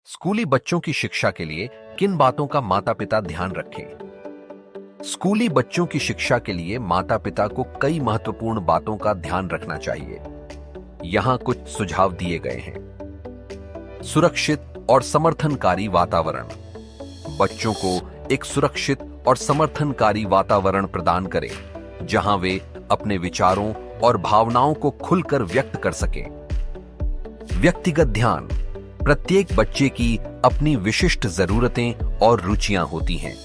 स्कूली बच्चों की शिक्षा के लिए किन बातों का माता पिता ध्यान रखें? स्कूली बच्चों की शिक्षा के लिए माता पिता को कई महत्वपूर्ण बातों का ध्यान रखना चाहिए। यहां कुछ सुझाव दिए गए हैं। सुरक्षित और समर्थनकारी वातावरण। बच्चों को एक सुरक्षित और समर्थनकारी वातावरण प्रदान करें, जहां वे अपने विचारों और भावनाओं को खुलकर व्यक्त कर सकें। व्यक्तिगत ध्यान। प्रत्येक बच्चे की अपनी विशिष्ट जरूरतें और रुचियां होती हैं।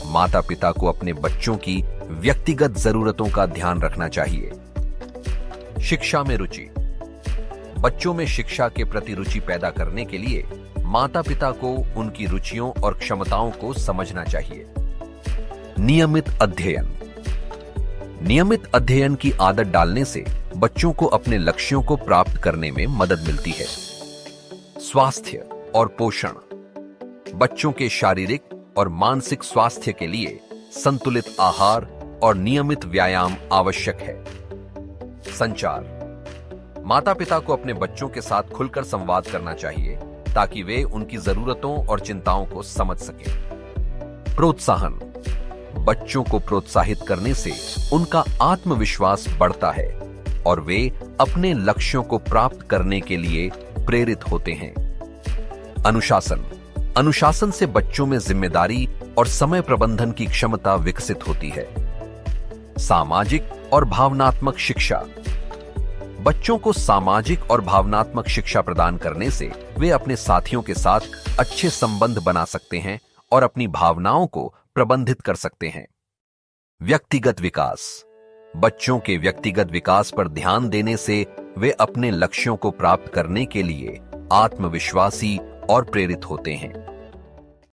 माता पिता को अपने बच्चों की व्यक्तिगत जरूरतों का ध्यान रखना चाहिए। शिक्षा में रुचि। बच्चों में शिक्षा के प्रति रुचि पैदा करने के लिए माता पिता को उनकी रुचियों और क्षमताओं को समझना चाहिए। नियमित अध्ययन। नियमित अध्ययन की आदत डालने से बच्चों को अपने लक्ष्यों को प्राप्त करने में मदद मिलती है। स्वास्थ्य और पोषण। बच्चों के शारीरिक और मानसिक स्वास्थ्य के लिए संतुलित आहार और नियमित व्यायाम आवश्यक है। संचार। माता पिता को अपने बच्चों के साथ खुलकर संवाद करना चाहिए ताकि वे उनकी जरूरतों और चिंताओं को समझ सकें। प्रोत्साहन। बच्चों को प्रोत्साहित करने से उनका आत्मविश्वास बढ़ता है और वे अपने लक्ष्यों को प्राप्त करने के लिए प्रेरित होते हैं। अनुशासन। अनुशासन से बच्चों में जिम्मेदारी और समय प्रबंधन की क्षमता विकसित होती है। सामाजिक और भावनात्मक शिक्षा। बच्चों को सामाजिक और भावनात्मक शिक्षा प्रदान करने से वे अपने साथियों के साथ अच्छे संबंध बना सकते हैं और अपनी भावनाओं को प्रबंधित कर सकते हैं। व्यक्तिगत विकास। बच्चों के व्यक्तिगत विकास पर ध्यान देने से वे अपने लक्ष्यों को प्राप्त करने के लिए आत्मविश्वासी और प्रेरित होते हैं।